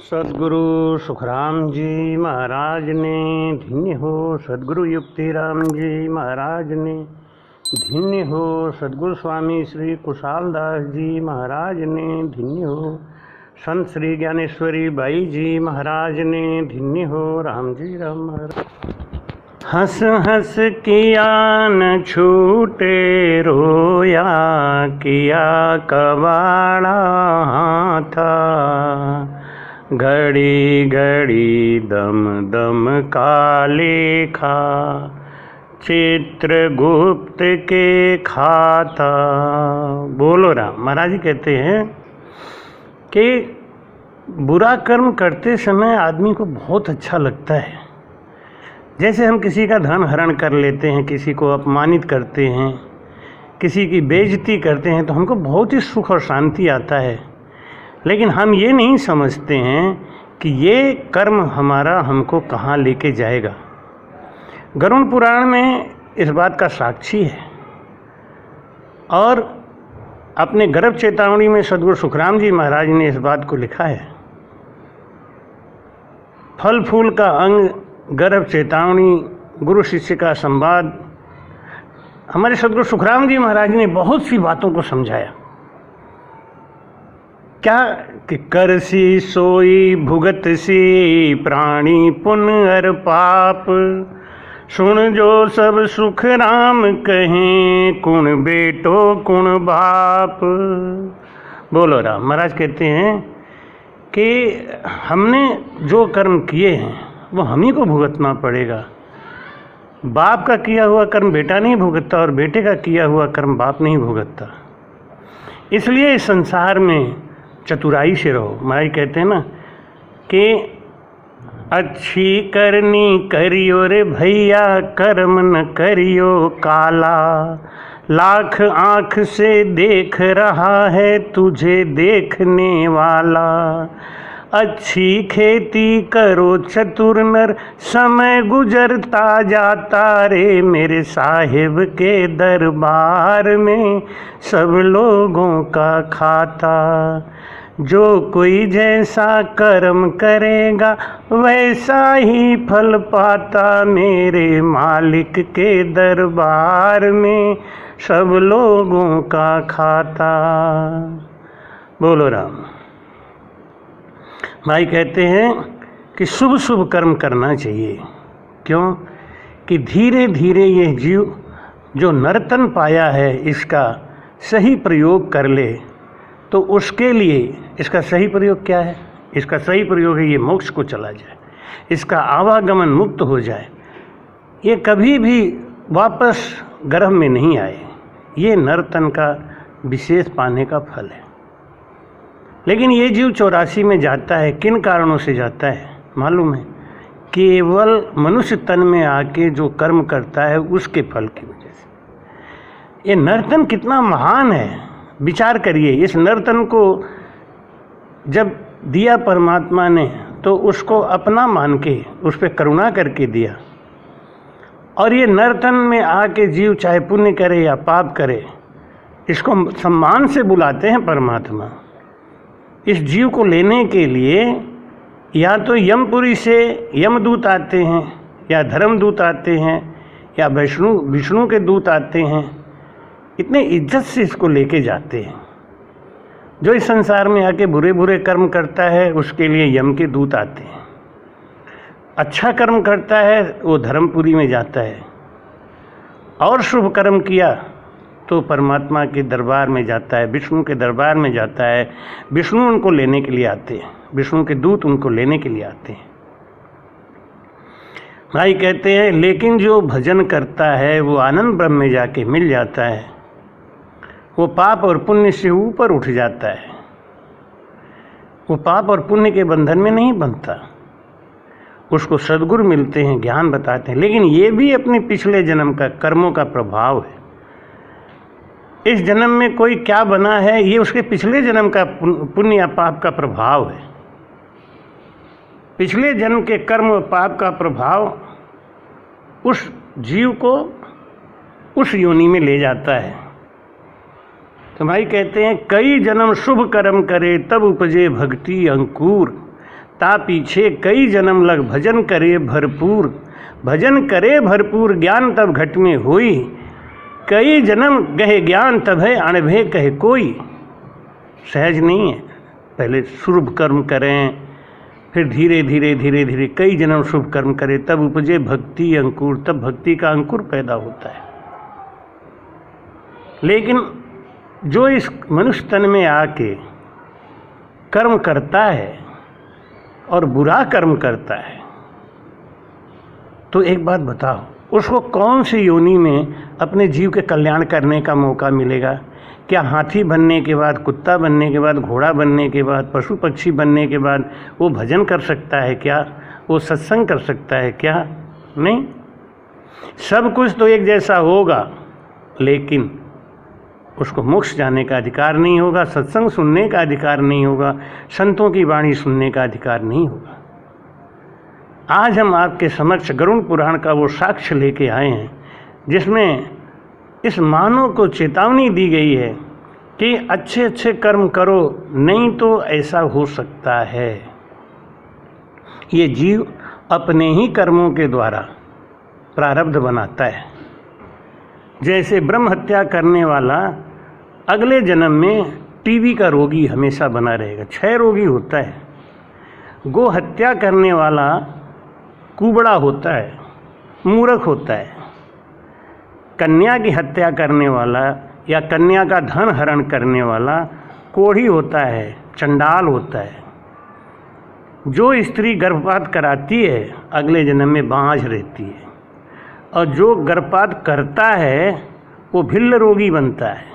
सद्गुरु सुखराम जी महाराज ने धन्य हो। सद्गुरु युक्तिराम जी महाराज ने धन्य हो। सद्गुरु स्वामी श्री कुशालदास जी महाराज ने धन्य हो। संत श्री ज्ञानेश्वरी बाई जी महाराज ने धन्य हो। राम जी राम महाराज। हंस हंस किया न छूटे रोया, किया कबाड़ा था, घड़ी घड़ी दम दम का लेखा, चित्रगुप्त के खाता। बोलो राम। महाराज जी कहते हैं कि बुरा कर्म करते समय आदमी को बहुत अच्छा लगता है। जैसे हम किसी का धन हरण कर लेते हैं, किसी को अपमानित करते हैं, किसी की बेइज्जती करते हैं, तो हमको बहुत ही सुख और शांति आता है। लेकिन हम ये नहीं समझते हैं कि ये कर्म हमारा हमको कहाँ लेके जाएगा। गरुड़ पुराण में इस बात का साक्षी है और अपने गर्भ चेतावनी में सद्गुरु सुखराम जी महाराज ने इस बात को लिखा है। फल फूल का अंग, गर्भ चेतावनी, गुरु शिष्य का संवाद। हमारे सद्गुरु सुखराम जी महाराज ने बहुत सी बातों को समझाया। क्या कि कर सी सोई भुगत सी, प्राणी पुण्य और पाप, सुन जो सब सुख राम कहें, कुण बेटो कुण बाप। बोलो राम। महाराज कहते हैं कि हमने जो कर्म किए हैं वो हम ही को भुगतना पड़ेगा। बाप का किया हुआ कर्म बेटा नहीं भुगतता और बेटे का किया हुआ कर्म बाप नहीं भुगतता। इसलिए इस संसार में चतुराई से रहो। महाराज कहते हैं ना कि अच्छी करनी करियो रे भैया, कर्म न करियो काला, लाख आँख से देख रहा है तुझे देखने वाला। अच्छी खेती करो चतुर नर, समय गुजरता जाता रे, मेरे साहिब के दरबार में सब लोगों का खाता। जो कोई जैसा कर्म करेगा वैसा ही फल पाता, मेरे मालिक के दरबार में सब लोगों का खाता। बोलो राम। भाई कहते हैं कि शुभ शुभ कर्म करना चाहिए। क्यों कि धीरे धीरे ये जीव जो नर्तन पाया है इसका सही प्रयोग कर ले तो उसके लिए इसका सही प्रयोग क्या है? इसका सही प्रयोग है ये मोक्ष को चला जाए, इसका आवागमन मुक्त हो जाए, ये कभी भी वापस गर्भ में नहीं आए। ये नर्तन का विशेष पाने का फल है। लेकिन ये जीव 84 में जाता है, किन कारणों से जाता है मालूम है? केवल मनुष्य तन में आके जो कर्म करता है उसके फल की वजह से। ये नर्तन कितना महान है, विचार करिए। इस नर्तन को जब दिया परमात्मा ने तो उसको अपना मान के उस पर करुणा करके दिया। और ये नर्तन में आके जीव चाहे पुण्य करे या पाप करे, इसको सम्मान से बुलाते हैं परमात्मा। इस जीव को लेने के लिए या तो यमपुरी से यमदूत आते हैं, या धर्मदूत आते हैं, या विष्णु के दूत आते हैं। इतने इज्जत से इसको लेके जाते हैं। जो इस संसार में आके बुरे बुरे कर्म करता है उसके लिए यम के दूत आते हैं। अच्छा कर्म करता है वो धर्मपुरी में जाता है, और शुभ कर्म किया तो परमात्मा के दरबार में जाता है, विष्णु के दरबार में जाता है। विष्णु उनको लेने के लिए आते हैं, विष्णु के दूत उनको लेने के लिए आते हैं। भाई कहते हैं लेकिन जो भजन करता है वो आनंद ब्रह्म में जाके मिल जाता है, वो पाप और पुण्य से ऊपर उठ जाता है। वो पाप और पुण्य के बंधन में नहीं बंधता। उसको सद्गुरु मिलते हैं, ज्ञान बताते हैं। लेकिन ये भी अपने पिछले जन्म का कर्मों का प्रभाव है। इस जन्म में कोई क्या बना है ये उसके पिछले जन्म का पुण्य या पाप का प्रभाव है। पिछले जन्म के कर्म और पाप का प्रभाव उस जीव को उस योनि में ले जाता है। तो भाई कहते हैं कई जन्म शुभ कर्म करे तब उपजे भक्ति अंकुर, ता पीछे कई जन्म लग भजन करे भरपूर, भजन करे भरपूर ज्ञान तब घट में होई, कई जन्म गहे ज्ञान तब है अणभे कहे कोई। सहज नहीं है, पहले शुभ कर्म करें, फिर धीरे धीरे धीरे धीरे कई जन्म शुभ कर्म करें, तब उपजे भक्ति अंकुर, तब भक्ति का अंकुर पैदा होता है। लेकिन जो इस मनुष्य तन में आके कर्म करता है और बुरा कर्म करता है, तो एक बात बताओ, उसको कौन सी योनि में अपने जीव के कल्याण करने का मौका मिलेगा? क्या हाथी बनने के बाद, कुत्ता बनने के बाद, घोड़ा बनने के बाद, पशु पक्षी बनने के बाद वो भजन कर सकता है क्या? वो सत्संग कर सकता है क्या? नहीं। सब कुछ तो एक जैसा होगा, लेकिन उसको मोक्ष जाने का अधिकार नहीं होगा, सत्संग सुनने का अधिकार नहीं होगा, संतों की वाणी सुनने का अधिकार नहीं होगा। आज हम आपके समक्ष गरुड़ पुराण का वो साक्ष्य लेके आए हैं, जिसमें इस मानव को चेतावनी दी गई है कि अच्छे अच्छे कर्म करो, नहीं तो ऐसा हो सकता है। ये जीव अपने ही कर्मों के द्वारा प्रारब्ध बनाता है। जैसे ब्रह्म हत्या करने वाला अगले जन्म में टीबी का रोगी हमेशा बना रहेगा, क्षय रोगी होता है। गो हत्या करने वाला कुबड़ा होता है, मूर्ख होता है। कन्या की हत्या करने वाला या कन्या का धन हरण करने वाला कोढ़ी होता है, चंडाल होता है। जो स्त्री गर्भपात कराती है अगले जन्म में बांझ रहती है, और जो गर्भपात करता है वो भिल्ल रोगी बनता है।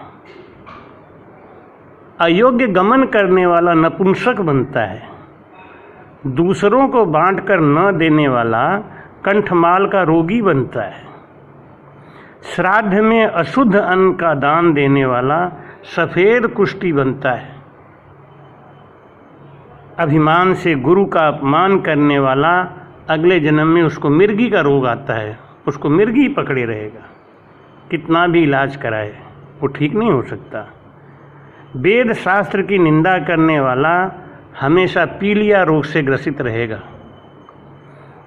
अयोग्य गमन करने वाला नपुंसक बनता है। दूसरों को बांटकर न देने वाला कंठमाल का रोगी बनता है। श्राद्ध में अशुद्ध अन्न का दान देने वाला सफ़ेद कुष्ठी बनता है। अभिमान से गुरु का अपमान करने वाला अगले जन्म में उसको मिर्गी का रोग आता है, उसको मिर्गी पकड़े रहेगा। कितना भी इलाज कराए वो ठीक नहीं हो सकता। वेद शास्त्र की निंदा करने वाला हमेशा पीलिया रोग से ग्रसित रहेगा।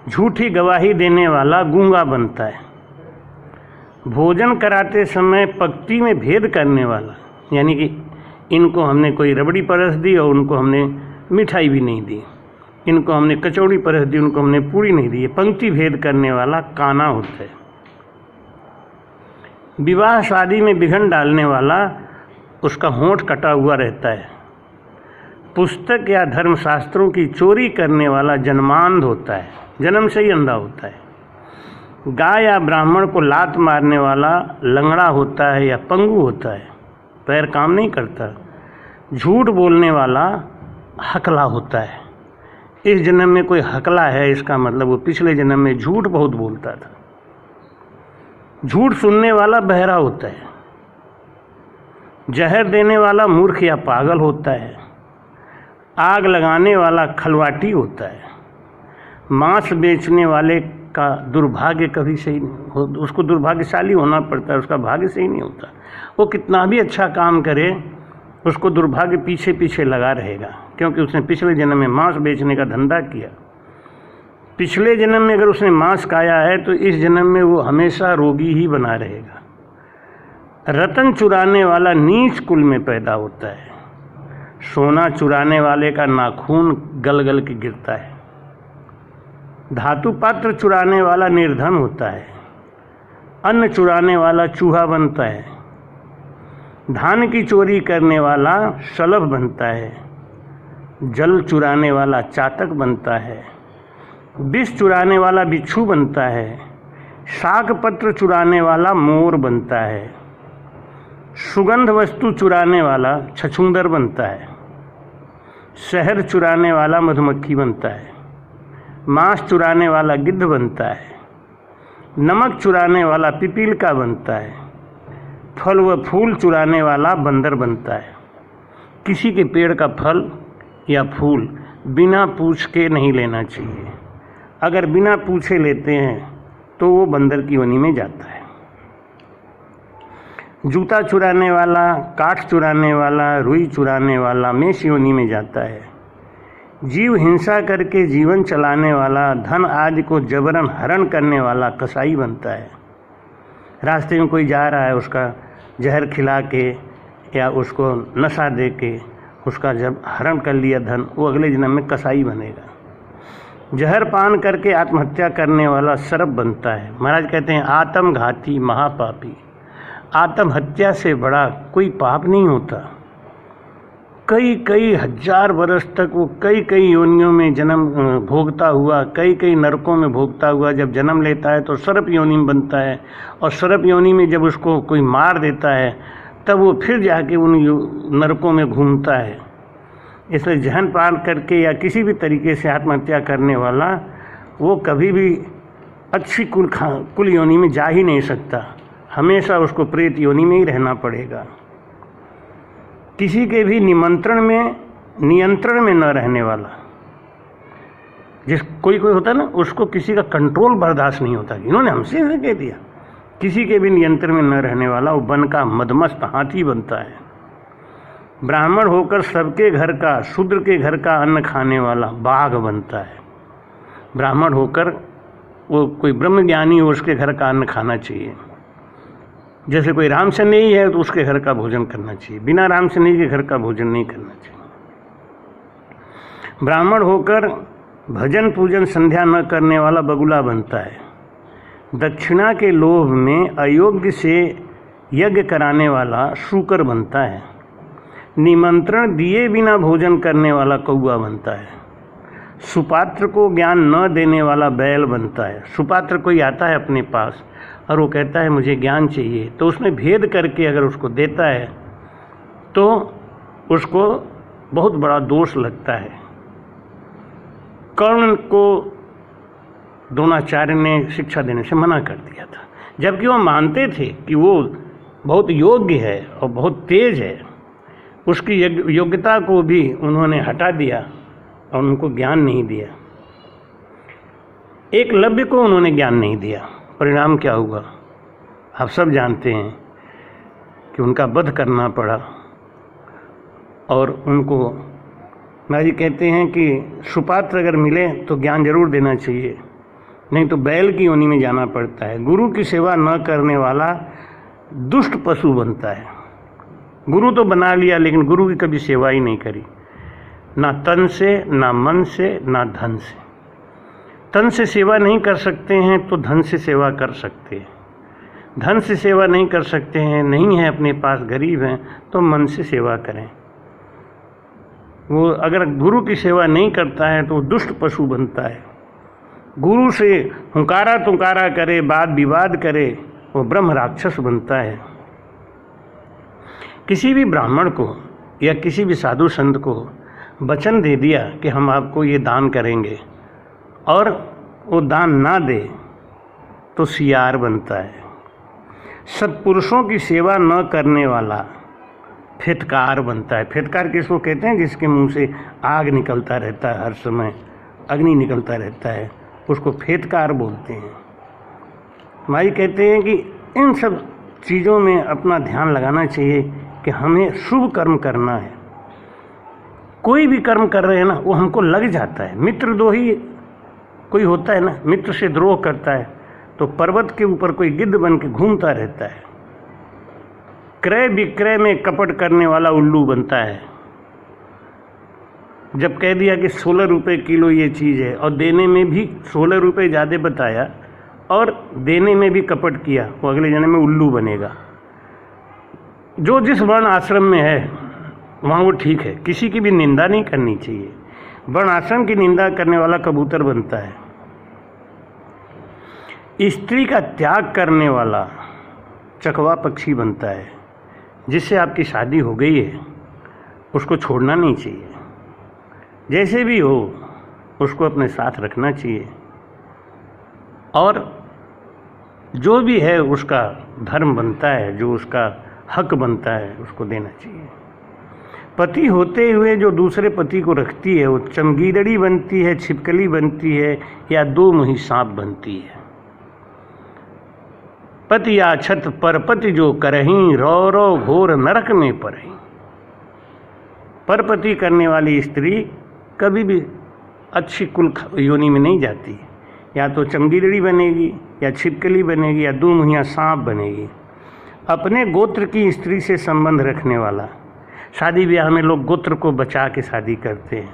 झूठी गवाही देने वाला गूंगा बनता है। भोजन कराते समय पंक्ति में भेद करने वाला, यानी कि इनको हमने कोई रबड़ी परस दी और उनको हमने मिठाई भी नहीं दी, इनको हमने कचौड़ी परस दी, उनको हमने पूरी नहीं दी, पंक्ति भेद करने वाला काना होता है। विवाह शादी में विघ्न डालने वाला उसका होंठ कटा हुआ रहता है। पुस्तक या धर्मशास्त्रों की चोरी करने वाला जन्मांध होता है, जन्म से ही अंधा होता है। गाय या ब्राह्मण को लात मारने वाला लंगड़ा होता है या पंगु होता है, पैर काम नहीं करता। झूठ बोलने वाला हकला होता है। इस जन्म में कोई हकला है, इसका मतलब वो पिछले जन्म में झूठ बहुत बोलता था। झूठ सुनने वाला बहरा होता है। जहर देने वाला मूर्ख या पागल होता है। आग लगाने वाला खलवाटी होता है। मांस बेचने वाले का दुर्भाग्य कभी सही नहीं हो, उसको दुर्भाग्यशाली होना पड़ता है, उसका भाग्य सही नहीं होता। वो कितना भी अच्छा काम करे उसको दुर्भाग्य पीछे पीछे लगा रहेगा, क्योंकि उसने पिछले जन्म में मांस बेचने का धंधा किया। पिछले जन्म में अगर उसने मांस खाया है तो इस जन्म में वो हमेशा रोगी ही बना रहेगा। रतन चुराने वाला नीच कुल में पैदा होता है। सोना चुराने वाले का नाखून गल गल के गिरता है। धातु पात्र चुराने वाला निर्धन होता है। अन्न चुराने वाला चूहा बनता है। धान की चोरी करने वाला शलभ बनता है। जल चुराने वाला चातक बनता है। विष चुराने वाला बिच्छू बनता है। शाक पत्र चुराने वाला मोर बनता है। सुगंध वस्तु चुराने वाला छछूंदर बनता है। शहद चुराने वाला मधुमक्खी बनता है। मांस चुराने वाला गिद्ध बनता है। नमक चुराने वाला पिपीलिका बनता है। फल व फूल चुराने वाला बंदर बनता है। किसी के पेड़ का फल या फूल बिना पूछ के नहीं लेना चाहिए। अगर बिना पूछे लेते हैं तो वो बंदर की योनि में जाता है। जूता चुराने वाला, काठ चुराने वाला, रुई चुराने वाला मेष योनि में जाता है। जीव हिंसा करके जीवन चलाने वाला, धन आदि को जबरन हरण करने वाला कसाई बनता है। रास्ते में कोई जा रहा है, उसका जहर खिला के या उसको नशा दे के उसका जब हरण कर लिया धन, वो अगले जन्म में कसाई बनेगा। जहर पान करके आत्महत्या करने वाला सर्प बनता है। महाराज कहते हैं आत्मघाती महापापी। आत्महत्या से बड़ा कोई पाप नहीं होता। कई कई हजार वर्ष तक वो कई कई योनियों में जन्म भोगता हुआ, कई कई नरकों में भोगता हुआ जब जन्म लेता है तो सर्प योनि में बनता है, और सर्प योनि में जब उसको कोई मार देता है तब वो फिर जाके उन नरकों में घूमता है। इसलिए जहर पान करके या किसी भी तरीके से आत्महत्या करने वाला वो कभी भी अच्छी कुल योनि में जा ही नहीं सकता। हमेशा उसको प्रेत योनि में ही रहना पड़ेगा। किसी के भी नियंत्रण में न रहने वाला, जिस कोई होता है ना, उसको किसी का कंट्रोल बर्दाश्त नहीं होता कि इन्होंने हमसे ऐसे कह दिया। किसी के भी नियंत्रण में न रहने वाला वो वन का मदमस्त हाथी बनता है। ब्राह्मण होकर सबके घर का, शूद्र के घर का अन्न खाने वाला बाघ बनता है। ब्राह्मण होकर वो कोई ब्रह्म ज्ञानी हो, उसके घर का अन्न खाना चाहिए। जैसे कोई राम से नहीं है तो उसके घर का भोजन करना चाहिए, बिना राम से नहीं के घर का भोजन नहीं करना चाहिए। ब्राह्मण होकर भजन पूजन संध्या न करने वाला बगुला बनता है। दक्षिणा के लोभ में अयोग्य से यज्ञ कराने वाला शूकर बनता है। निमंत्रण दिए बिना भोजन करने वाला कौआ बनता है। सुपात्र को ज्ञान न देने वाला बैल बनता है। सुपात्र कोई आता है अपने पास और वो कहता है मुझे ज्ञान चाहिए, तो उसमें भेद करके अगर उसको देता है तो उसको बहुत बड़ा दोष लगता है। कर्ण को द्रोणाचार्य ने शिक्षा देने से मना कर दिया था, जबकि वो मानते थे कि वो बहुत योग्य है और बहुत तेज है। उसकी योग्यता को भी उन्होंने हटा दिया और उनको ज्ञान नहीं दिया। एकलव्य को उन्होंने ज्ञान नहीं दिया। परिणाम क्या हुआ आप सब जानते हैं कि उनका वध करना पड़ा। और उनको महाराज जी कहते हैं कि सुपात्र अगर मिले तो ज्ञान जरूर देना चाहिए, नहीं तो बैल की योनि में जाना पड़ता है। गुरु की सेवा न करने वाला दुष्ट पशु बनता है। गुरु तो बना लिया लेकिन गुरु की कभी सेवा ही नहीं करी, ना तन से, ना मन से, ना धन से। तन से सेवा नहीं कर सकते हैं तो धन से सेवा कर सकते हैं। धन से सेवा नहीं कर सकते हैं, नहीं है अपने पास, गरीब हैं, तो मन से सेवा करें। वो अगर गुरु की सेवा नहीं करता है तो दुष्ट पशु बनता है। गुरु से हुंकारा तुंकारा करे, वाद विवाद करे, वो ब्रह्म राक्षस बनता है। किसी भी ब्राह्मण को या किसी भी साधु संत को वचन दे दिया कि हम आपको ये दान करेंगे और वो दान ना दे तो सियार बनता है। सत्पुरुषों की सेवा न करने वाला फिटकार बनता है। फिटकार किसको कहते हैं? जिसके मुंह से आग निकलता रहता है, हर समय अग्नि निकलता रहता है, उसको फिटकार बोलते हैं। भाई कहते हैं कि इन सब चीज़ों में अपना ध्यान लगाना चाहिए कि हमें शुभ कर्म करना है। कोई भी कर्म कर रहे हैं ना, वो हमको लग जाता है। मित्रद्रोही कोई होता है ना, मित्र से द्रोह करता है तो पर्वत के ऊपर कोई गिद्ध बन के घूमता रहता है। क्रय विक्रय में कपट करने वाला उल्लू बनता है। जब कह दिया कि 16 रुपये किलो ये चीज़ है और देने में भी 16 रुपये ज़्यादा बताया और देने में भी कपट किया, वो अगले जन्म में उल्लू बनेगा। जो जिस वर्ण आश्रम में है वहाँ वो ठीक है, किसी की भी निंदा नहीं करनी चाहिए। वर्ण आश्रम की निंदा करने वाला कबूतर बनता है। स्त्री का त्याग करने वाला चकवा पक्षी बनता है। जिससे आपकी शादी हो गई है उसको छोड़ना नहीं चाहिए, जैसे भी हो उसको अपने साथ रखना चाहिए और जो भी है उसका धर्म बनता है, जो उसका हक बनता है उसको देना चाहिए। पति होते हुए जो दूसरे पति को रखती है वो चमगीदड़ी बनती है, छिपकली बनती है या दो मुही सांप बनती है। पति आछत परपति जो करहीं, रो रो घोर नरक में परहीं। परपति करने वाली स्त्री कभी भी अच्छी कुल योनि में नहीं जाती। या तो चमगीदड़ी बनेगी, या छिपकली बनेगी, या दो मुहिया सांप बनेगी। अपने गोत्र की स्त्री से संबंध रखने वाला, शादी ब्याह में लोग गोत्र को बचा के शादी करते हैं,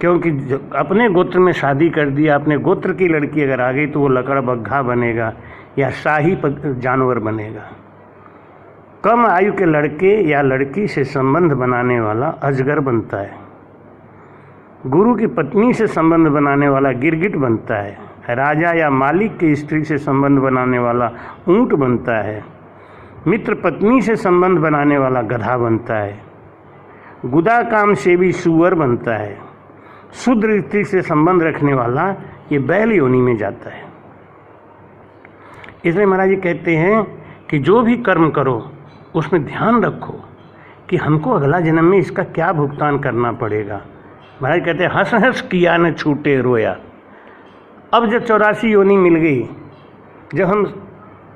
क्योंकि अपने गोत्र में शादी कर दिया, अपने गोत्र की लड़की अगर आ गई तो वो लकड़बग्घा बनेगा या शाही जानवर बनेगा। कम आयु के लड़के या लड़की से संबंध बनाने वाला अजगर बनता है। गुरु की पत्नी से संबंध बनाने वाला गिरगिट बनता है। राजा या मालिक की स्त्री से संबंध बनाने वाला ऊंट बनता है। मित्र पत्नी से संबंध बनाने वाला गधा बनता है। गुदा काम सेवी सूअर बनता है। शूद्र स्त्री से संबंध रखने वाला ये बैल योनि में जाता है। इसलिए महाराज जी कहते हैं कि जो भी कर्म करो उसमें ध्यान रखो कि हमको अगला जन्म में इसका क्या भुगतान करना पड़ेगा। महाराज कहते हैं हंस हंस किया न छूटे रोया। अब जब 84 योनि मिल गई, जब हम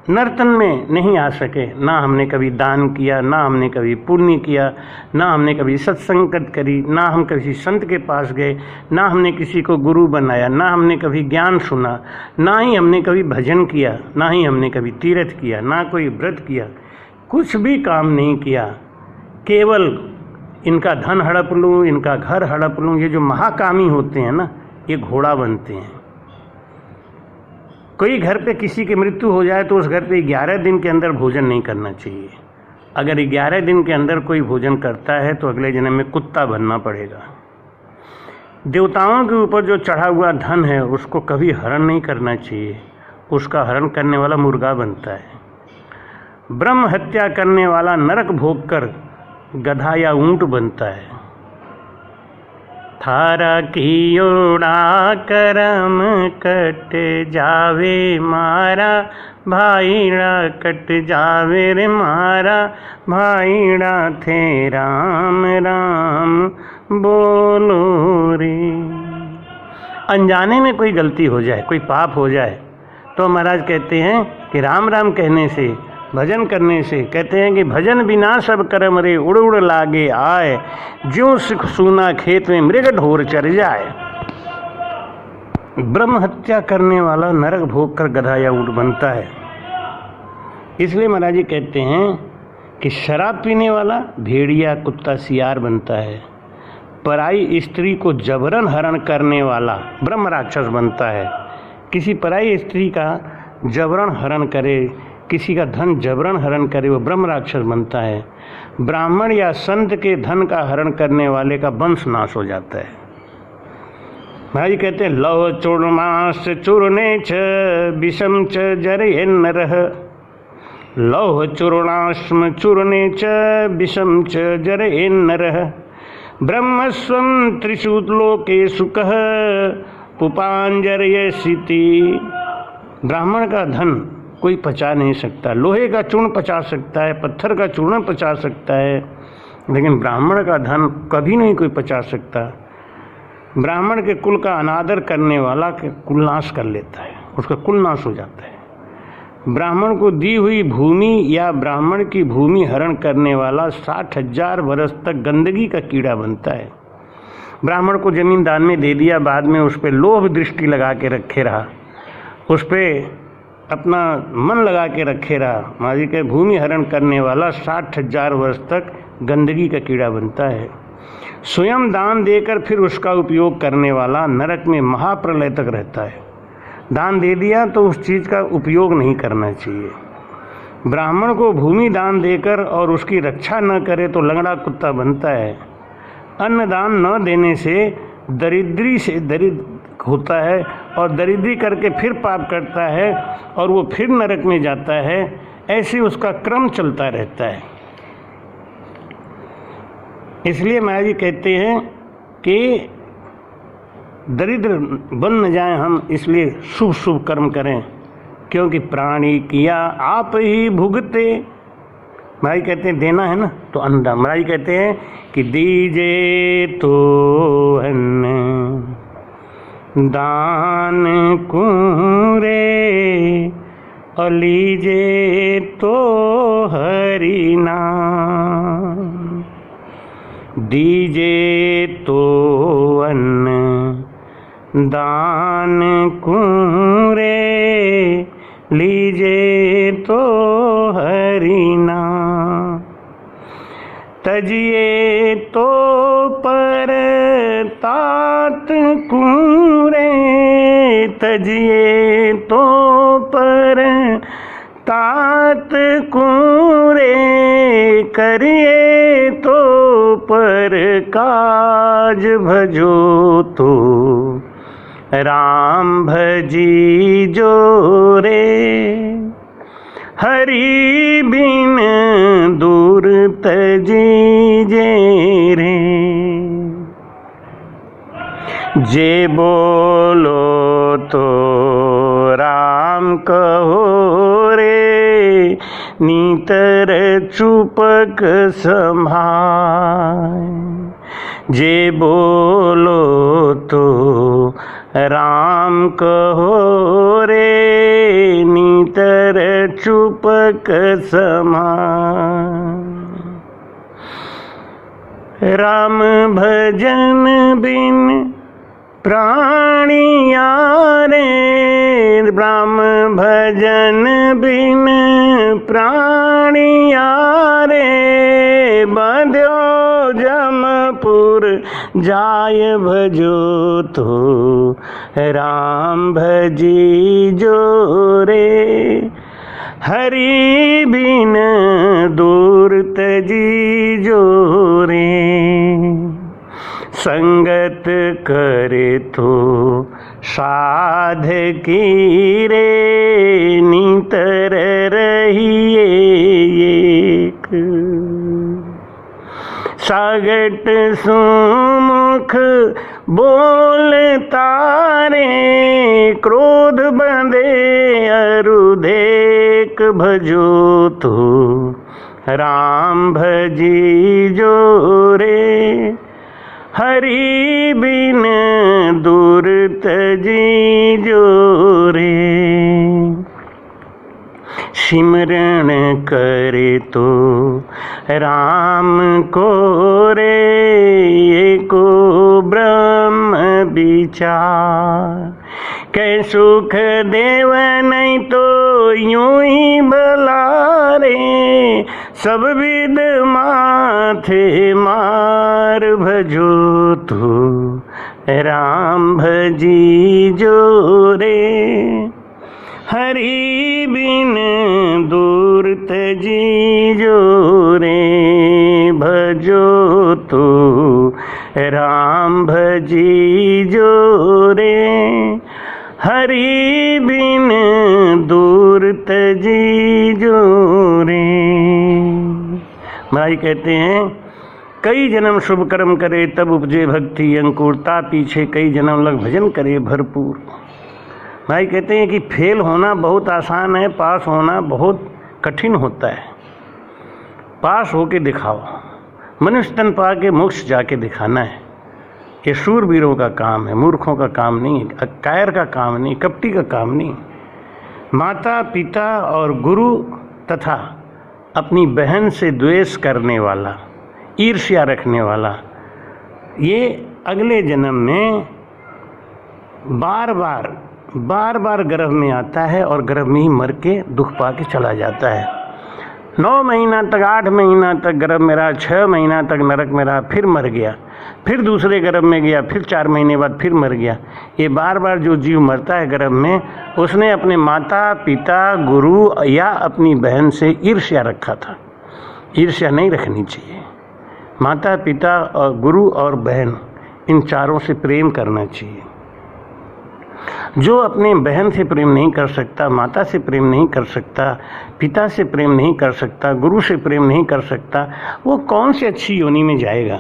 नर्तन में नहीं आ सके, ना हमने कभी दान किया, ना हमने कभी पुण्य किया, ना हमने कभी सत्संगत करी, ना हम किसी संत के पास गए, ना हमने किसी को गुरु बनाया, ना हमने कभी ज्ञान सुना, ना ही हमने कभी भजन किया, ना ही हमने कभी तीर्थ किया, ना कोई व्रत किया, कुछ भी काम नहीं किया, केवल इनका धन हड़प लूँ, इनका घर हड़प लूँ। ये जो महाकामी होते हैं ना, ये घोड़ा बनते हैं। कोई घर पे किसी की मृत्यु हो जाए तो उस घर पे 11 दिन के अंदर भोजन नहीं करना चाहिए। अगर 11 दिन के अंदर कोई भोजन करता है तो अगले जन्म में कुत्ता बनना पड़ेगा। देवताओं के ऊपर जो चढ़ा हुआ धन है उसको कभी हरण नहीं करना चाहिए, उसका हरण करने वाला मुर्गा बनता है। ब्रह्म हत्या करने वाला नरक भोग कर गधा या ऊंट बनता है। थारा की ओड़ा करम कट जावे मारा, भाईड़ा कट जावे रे मारा, भाईड़ा थे राम राम बोलो रे। अनजाने में कोई गलती हो जाए, कोई पाप हो जाए तो महाराज कहते हैं कि राम राम कहने से, भजन करने से, कहते हैं कि भजन बिना सब कर्म रे उड़ उड़ लागे आए, ज्यों सुख सूना खेत में मृग ढोर चर जाए। ब्रह्म हत्या करने वाला नरक भोग कर गधा या ऊंट बनता है। इसलिए महाराज जी कहते हैं कि शराब पीने वाला भेड़िया कुत्ता सियार बनता है। पराई स्त्री को जबरन हरण करने वाला ब्रह्म राक्षस बनता है। किसी पराई स्त्री का जबरन हरण करे, किसी का धन जबरन हरण करे, वो ब्रह्म राक्षस बनता है। ब्राह्मण या संत के धन का हरण करने वाले का वंश नाश हो जाता है। महाराज जी कहते हैं लव चूर्मास चूर्णे च विषम च जरे नरः, लौह चूर्णाश्म चूर्णे च विषम च जरे नरः, ब्रह्मस्वं त्रिषु लोके सुखः पुपांजरयसिति। ब्राह्मण का धन कोई पचा नहीं सकता। लोहे का चूर्ण पचा सकता है, पत्थर का चूर्ण पचा सकता है, लेकिन ब्राह्मण का धन कभी नहीं कोई पचा सकता। ब्राह्मण के कुल का अनादर करने वाला के कुलनाश कर लेता है, उसका कुलनाश हो जाता है। ब्राह्मण को दी हुई भूमि या ब्राह्मण की भूमि हरण करने वाला 60,000 वर्ष तक गंदगी का कीड़ा बनता है। ब्राह्मण को जमीन दान में दे दिया, बाद में उस पर लोभ दृष्टि लगा के रखे रहा, उस पर अपना मन लगा के रखे रहा, महाराज के भूमि हरण करने वाला 60,000 वर्ष तक गंदगी का कीड़ा बनता है। स्वयं दान देकर फिर उसका उपयोग करने वाला नरक में महाप्रलय तक रहता है। दान दे दिया तो उस चीज़ का उपयोग नहीं करना चाहिए। ब्राह्मण को भूमि दान देकर और उसकी रक्षा न करे तो लंगड़ा कुत्ता बनता है। अन्न दान न देने से दरिद्री से दरिद्र होता है और दरिद्री करके फिर पाप करता है और वो फिर नरक में जाता है। ऐसे उसका क्रम चलता रहता है। इसलिए महाराज जी कहते हैं कि दरिद्र बन न जाए हम, इसलिए शुभ शुभ कर्म करें, क्योंकि प्राणी किया आप ही भुगते। महाराज कहते हैं देना है ना तो अन्न। महाराज कहते हैं कि दीजे तो अन्न दान कुरे और लीजे तो हरि नाम, दीजे तो दान कुरे लीजे तो हरिना, तजिए तो पर तात कुरे, तजिए तो पर तात कुरे, करिए तो पर काज भजो तो राम भजी जो रे, हरि बिन दूर तजीजे रे। जे बोलो तो राम कहो रे, नीतर चुपक संभाय। जे बोलो तो राम कहो रे, नीतर चुपक समाय। राम भजन बिन प्राणिया रे, राम भजन बिन प्राणिया रे, बंध्यो जमपुर जाय भजो तो राम भजी जो रे, हरि बिन दूर तजी जो रे। संगत करे तो साध की रे, नीतर रहिए एक। सागट सुमुख बोलता रे, क्रोध बंधे अरुधेक भजो तो राम भजी जो रे, हरि बिन दूर तजी जो रे। सिमरण करे तो राम को रे, एको ब्रह्म विचार। कै सुख देव नहीं तो यूं ही बलारे, सब विद माथे मार भजो तो राम भजी जो रे, हरि बिन दूर तजी जो रे। भजो तो राम भजी जो रे, हरि बिन दूर तजी जो रे। महाराज कहते हैं कई जन्म शुभ कर्म करे तब उपजे भक्ति अंकुरता, पीछे कई जन्म लग भजन करे भरपूर। भाई कहते हैं कि फेल होना बहुत आसान है, पास होना बहुत कठिन होता है। पास होके दिखाओ, मनुष्य तन पा के मोक्ष जाके दिखाना है। ये शूरवीरों का काम है, मूर्खों का काम नहीं, कायर का काम नहीं, कपटी का काम नहीं। माता पिता और गुरु तथा अपनी बहन से द्वेष करने वाला, ईर्ष्या रखने वाला, ये अगले जन्म में बार बार गर्भ में आता है और गर्भ में ही मर के दुख पा के चला जाता है। 9 महीना तक, 8 महीना तक गर्भ में रहा, 6 महीना तक नरक में रहा, फिर मर गया, फिर दूसरे गर्भ में गया, फिर 4 महीने बाद फिर मर गया। ये बार जो जीव मरता है गर्भ में, उसने अपने माता पिता गुरु या अपनी बहन से ईर्ष्या रखा था। ईर्ष्या नहीं रखनी चाहिए। माता पिता और गुरु और बहन, इन चारों से प्रेम करना चाहिए। जो अपने बहन से प्रेम नहीं कर सकता, माता से प्रेम नहीं कर सकता, पिता से प्रेम नहीं कर सकता, गुरु से प्रेम नहीं कर सकता, वो कौन सी अच्छी योनि में जाएगा।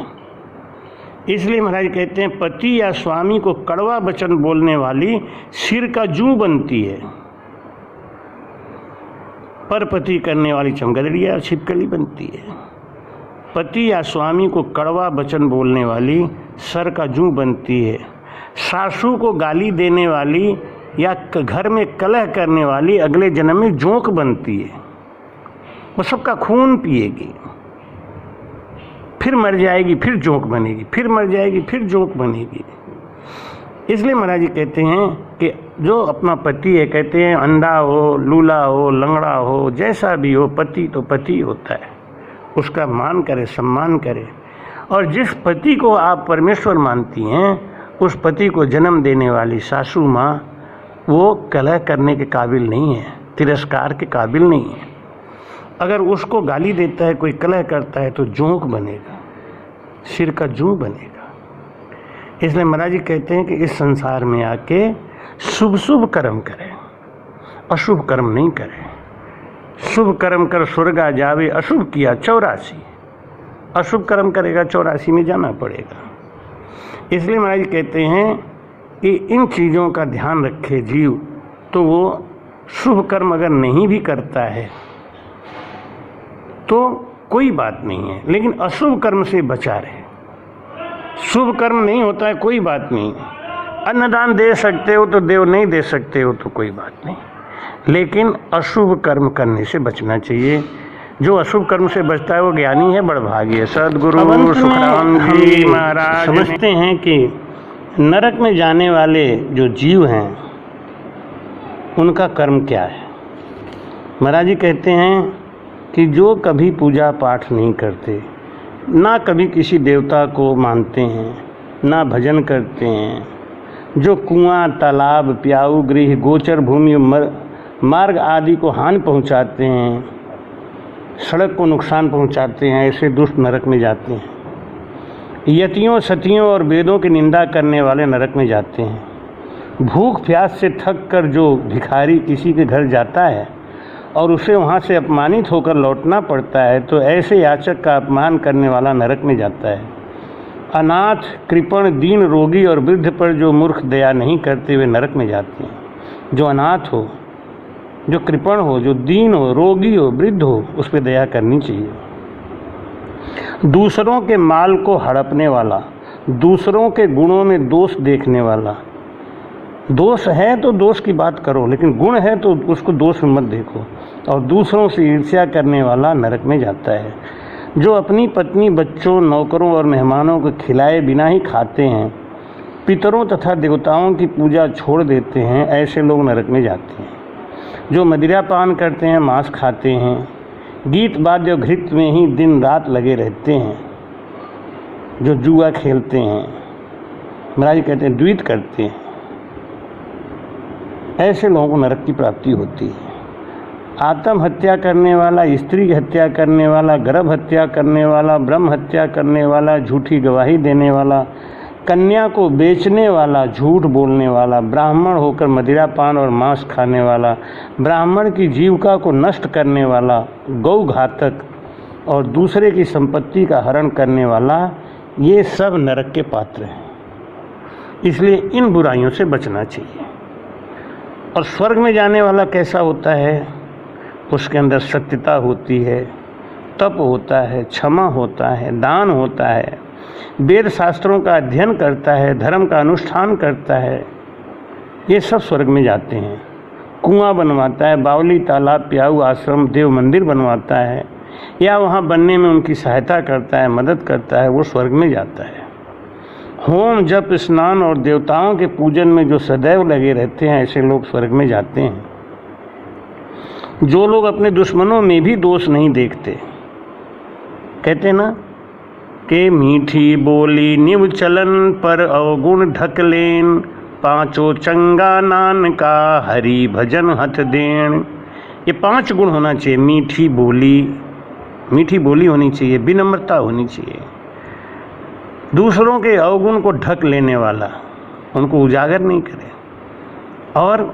इसलिए महाराज कहते हैं पति या स्वामी को कड़वा वचन बोलने वाली सिर का जूं बनती है, पर पति करने वाली चमगदड़ी या छिपकली बनती है। पति या स्वामी को कड़वा वचन बोलने वाली सर का जूं बनती है। सासू को गाली देने वाली या घर में कलह करने वाली अगले जन्म में जोंक बनती है। वो सबका खून पिएगी, फिर मर जाएगी, फिर जोंक बनेगी, फिर मर जाएगी, फिर जोंक बनेगी। इसलिए महाराज जी कहते हैं कि जो अपना पति है, कहते हैं अंधा हो, लूला हो, लंगड़ा हो, जैसा भी हो, पति तो पति होता है, उसका मान करे, सम्मान करे। और जिस पति को आप परमेश्वर मानती हैं, उस पति को जन्म देने वाली सासू माँ वो कलह करने के काबिल नहीं है, तिरस्कार के काबिल नहीं है। अगर उसको गाली देता है, कोई कलह करता है, तो जोंक बनेगा, सिर का जूं बनेगा। इसलिए महाराज जी कहते हैं कि इस संसार में आके शुभ शुभ कर्म करें, अशुभ कर्म नहीं करें। शुभ कर्म कर स्वर्गा जावे, अशुभ किया 84, अशुभ कर्म करेगा 84 में जाना पड़ेगा। इसलिए महाराज जी कहते हैं कि इन चीज़ों का ध्यान रखे जीव, तो वो शुभ कर्म अगर नहीं भी करता है तो कोई बात नहीं है, लेकिन अशुभ कर्म से बचा रहे। शुभ कर्म नहीं होता है कोई बात नहीं, अन्नदान दे सकते हो तो देव, नहीं दे सकते हो तो कोई बात नहीं, लेकिन अशुभ कर्म करने से बचना चाहिए। जो अशुभ कर्म से बचता है वो ज्ञानी है, बड़भागी है। सदगुरु सुखराम जी महाराज समझते हैं कि नरक में जाने वाले जो जीव हैं उनका कर्म क्या है। महाराज जी कहते हैं कि जो कभी पूजा पाठ नहीं करते, ना कभी किसी देवता को मानते हैं, ना भजन करते हैं, जो कुआं, तालाब, प्याऊ, गृह, गोचर भूमि, मार्ग आदि को हानि पहुंचाते हैं, सड़क को नुकसान पहुंचाते हैं, ऐसे दुष्ट नरक में जाते हैं। यतियों, सतियों और वेदों की निंदा करने वाले नरक में जाते हैं। भूख प्यास से थक कर जो भिखारी किसी के घर जाता है और उसे वहाँ से अपमानित होकर लौटना पड़ता है, तो ऐसे याचक का अपमान करने वाला नरक में जाता है। अनाथ, कृपण, दीन, रोगी और वृद्ध पर जो मूर्ख दया नहीं करते हुए नरक में जाते हैं। जो अनाथ हो, जो कृपण हो, जो दीन हो, रोगी हो, वृद्ध हो, उस पर दया करनी चाहिए। दूसरों के माल को हड़पने वाला, दूसरों के गुणों में दोष देखने वाला, दोष है तो दोष की बात करो, लेकिन गुण है तो उसको दोष में मत देखो, और दूसरों से ईर्ष्या करने वाला नरक में जाता है। जो अपनी पत्नी, बच्चों, नौकरों और मेहमानों को खिलाए बिना ही खाते हैं, पितरों तथा देवताओं की पूजा छोड़ देते हैं, ऐसे लोग नरक में जाते हैं। जो मदिरा पान करते हैं, मांस खाते हैं, गीत वाद्य और घृत में ही दिन रात लगे रहते हैं, जो जुआ खेलते हैं, महाराज कहते हैं द्वीत करते हैं, ऐसे लोगों को नरक की प्राप्ति होती है। आत्महत्या करने वाला, स्त्री की हत्या करने वाला, गर्भ हत्या करने वाला, ब्रह्म हत्या करने वाला, झूठी गवाही देने वाला, कन्या को बेचने वाला, झूठ बोलने वाला, ब्राह्मण होकर मदिरा पान और मांस खाने वाला, ब्राह्मण की जीविका को नष्ट करने वाला, गौ घातक और दूसरे की संपत्ति का हरण करने वाला, ये सब नरक के पात्र हैं। इसलिए इन बुराइयों से बचना चाहिए। और स्वर्ग में जाने वाला कैसा होता है? उसके अंदर सत्यता होती है, तप होता है, क्षमा होता है, दान होता है, वेद शास्त्रों का अध्ययन करता है, धर्म का अनुष्ठान करता है, ये सब स्वर्ग में जाते हैं। कुआं बनवाता है, बावली, तालाब, प्याऊ, आश्रम, देव मंदिर बनवाता है, या वहाँ बनने में उनकी सहायता करता है, मदद करता है, वो स्वर्ग में जाता है। होम, जप, स्नान और देवताओं के पूजन में जो सदैव लगे रहते हैं, ऐसे लोग स्वर्ग में जाते हैं। जो लोग अपने दुश्मनों में भी दोष नहीं देखते, कहते ना कि मीठी बोली निव चलन पर अवगुण ढक लेन, पांचों चंगा नान का हरि भजन हथ देन। ये 5 गुण होना चाहिए। मीठी बोली होनी चाहिए, विनम्रता होनी चाहिए, दूसरों के अवगुण को ढक लेने वाला, उनको उजागर नहीं करे, और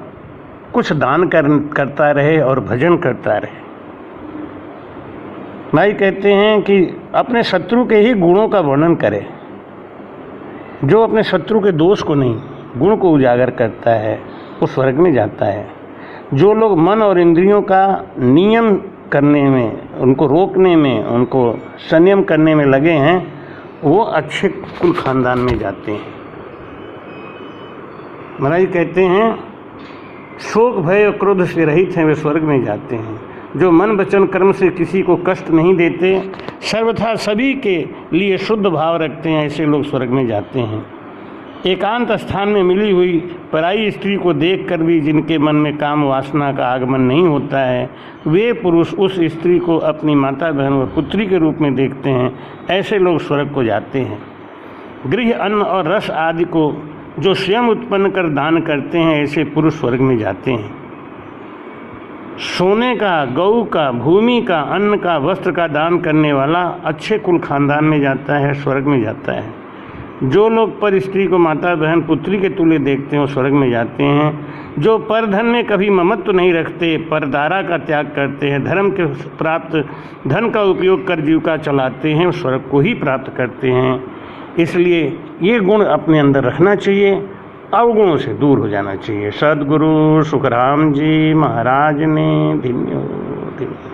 कुछ दान करता रहे और भजन करता रहे। भाई कहते हैं कि अपने शत्रु के ही गुणों का वर्णन करे। जो अपने शत्रु के दोष को नहीं, गुण को उजागर करता है, वो स्वर्ग में जाता है। जो लोग मन और इंद्रियों का नियम करने में, उनको रोकने में, उनको संयम करने में लगे हैं, वो अच्छे कुल खानदान में जाते हैं। महाराज कहते हैं शोक, भय और क्रोध से रहित हैं, वे स्वर्ग में जाते हैं। जो मन, वचन, कर्म से किसी को कष्ट नहीं देते, सर्वथा सभी के लिए शुद्ध भाव रखते हैं, ऐसे लोग स्वर्ग में जाते हैं। एकांत स्थान में मिली हुई पराई स्त्री को देखकर भी जिनके मन में काम वासना का आगमन नहीं होता है, वे पुरुष उस स्त्री को अपनी माता बहन व पुत्री के रूप में देखते हैं। ऐसे लोग स्वर्ग को जाते हैं। गृह, अन्न और रस आदि को जो स्वयं उत्पन्न कर दान करते हैं, ऐसे पुरुष स्वर्ग में जाते हैं। सोने का, गऊ का, भूमि का, अन्न का, वस्त्र का दान करने वाला अच्छे कुल खानदान में जाता है, स्वर्ग में जाता है। जो लोग पर स्त्री को माता बहन पुत्री के तुल्य देखते हैं, वो स्वर्ग में जाते हैं। जो पर धन में कभी ममत्व नहीं रखते, परदारा का त्याग करते हैं, धर्म के प्राप्त धन का उपयोग कर जीविका चलाते हैं, वो स्वर्ग को ही प्राप्त करते हैं। इसलिए ये गुण अपने अंदर रखना चाहिए, अवगुणों से दूर हो जाना चाहिए। सद्गुरु सुखराम जी महाराज ने धन्यो।